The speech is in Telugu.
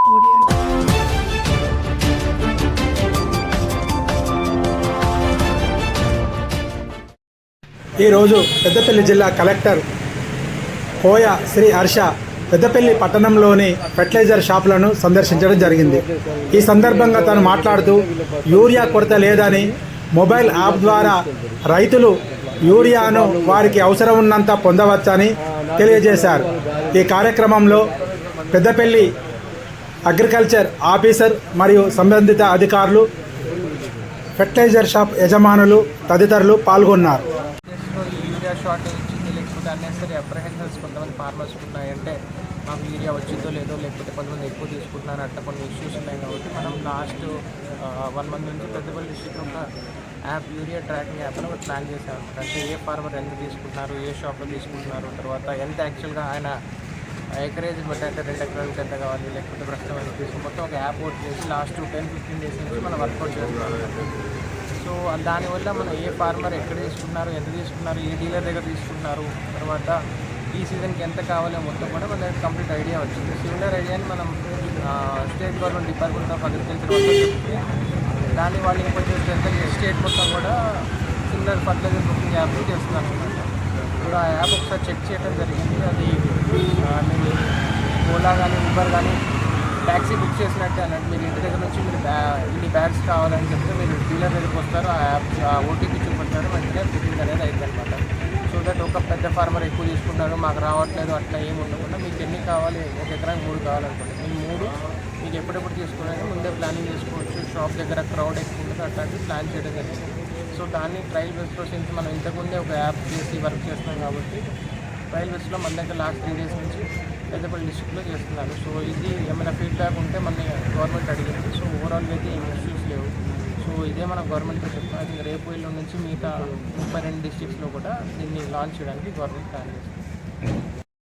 ఈరోజు పెద్దపల్లి జిల్లా కలెక్టర్ కోయ శ్రీ హర్ష పెద్దపల్లి పట్టణంలోని ఫెర్టిలైజర్ షాపులను సందర్శించడం జరిగింది. ఈ సందర్భంగా తను మాట్లాడుతూ యూరియా కొరత లేదని, మొబైల్ యాప్ ద్వారా రైతులు యూరియాను వారికి అవసరం ఉన్నంత పొందవచ్చని తెలియజేశారు. ఈ కార్యక్రమంలో పెద్దపల్లి అగ్రికల్చర్ ఆఫీసర్ మరియు సంబంధిత అధికారులు, ఫెర్టిలైజర్ షాప్ యజమానులు తదితరులు పాల్గొన్నారు. యూరియా షార్టేజ్ వచ్చింది, లేకపోతే అన్నెసరీ అప్రహెన్షన్స్ కొంతమంది ఫార్మర్స్ ఉన్నాయంటే మాకు యూరియా వచ్చిందో లేదో, లేకపోతే కొంతమంది ఎక్కువ తీసుకుంటున్నారు, అట్లా కొన్ని ఇష్యూస్ ఉన్నాయి. కాబట్టి మనం లాస్ట్ 1 month నుంచి పెద్దపల్లి డిస్ట్రిక్ట్ ఒక యాప్, యూరియా ట్రాకింగ్ యాప్ అని ఒకటి ప్లాన్ చేశాము. అంటే ఏ ఫార్మర్ ఎంత తీసుకుంటున్నారు, ఏ షాప్లో తీసుకుంటున్నారు, తర్వాత ఎంత యాక్చువల్గా ఆయన ఎకరేజ్ బట్టి, అంటే 2 ఎకరాలకు ఎంత కావాలి, లేకపోతే ప్రస్తుతం ఎంత తీసుకుని మొత్తం ఒక యాప్ వర్క్ చేసి లాస్ట్ 10-15 days నుంచి మనం వర్కౌట్ చేస్తున్నాం. సో దానివల్ల మనం ఏ ఫార్మర్ ఎక్కడ తీసుకున్నారు, ఎంత తీసుకున్నారు, ఏ డీలర్ దగ్గర తీసుకున్నారు, తర్వాత ఈ సీజన్కి ఎంత కావాలో మొత్తం కూడా మన కంప్లీట్ ఐడియా వచ్చింది. సిమిలర్ ఐడియాని మనం state government department of agriculture వల్ల చెప్తే దాన్ని వాళ్ళు ఇంకొంచెం స్టేట్ మొత్తం కూడా సిమిలర్ ఫర్టిలైజర్ బుకింగ్ యాప్ చేస్తున్నారు అనమాట. ఇప్పుడు ఆ యాప్ ఒకసారి చెక్ చేయడం జరిగింది. అది మీరు ఓలా కానీ ఊబర్ కానీ ట్యాక్సీ బుక్ చేసినట్టే అన్నట్టు. మీరు ఇంటి దగ్గర నుంచి మీరు ఇన్ని బ్యాగ్స్ కావాలని చెప్తే మీరు డీలర్ దగ్గరికి వస్తారు, ఆ యాప్ ఓటీపీ చూపెడతారు, వెంటనే బుకింగ్ అనేది అవుతుందన్నమాట. సో దట్ ఒక పెద్ద ఫార్మర్ ఎక్కువ తీసుకుంటారు, మాకు రావట్లేదు అట్లా ఏమి ఉండకుండా మీకు ఎన్ని కావాలి, 1 ఎకరానికి 3 కావాలనుకోండి, మీరు 3 మీకు ఎప్పుడెప్పుడు తీసుకోవాలని ముందే ప్లానింగ్ చేసుకోవచ్చు. షాప్ దగ్గర క్రౌడ్ ఎక్కువ ఉంటుంది, అట్లాంటివి ప్లాన్ చేయడం జరిగింది. సో దాన్ని ట్రయల్ బేస్లో నుంచి మనం ఇంతకుముందే ఒక యాప్ చేసి వర్క్ చేస్తున్నాం కాబట్టి ట్రయల్ బేస్లో మన దగ్గర లాస్ట్ 3 days నుంచి పెద్దపల్లి డిస్ట్రిక్ట్లో చేస్తున్నారు. సో ఇది ఏమైనా ఫీడ్బ్యాక్ ఉంటే మన గవర్నమెంట్ అడిగింది. సో ఓవరాల్గా అయితే ఏం ఇష్యూస్ లేవు. సో ఇదే మన గవర్నమెంట్తో చెప్తున్నాం. అది రేపు ఎల్లుండి నుంచి మిగతా 32 డిస్ట్రిక్ట్స్లో కూడా దీన్ని లాంచ్ చేయడానికి గవర్నమెంట్ ప్లాన్ చేస్తుంది.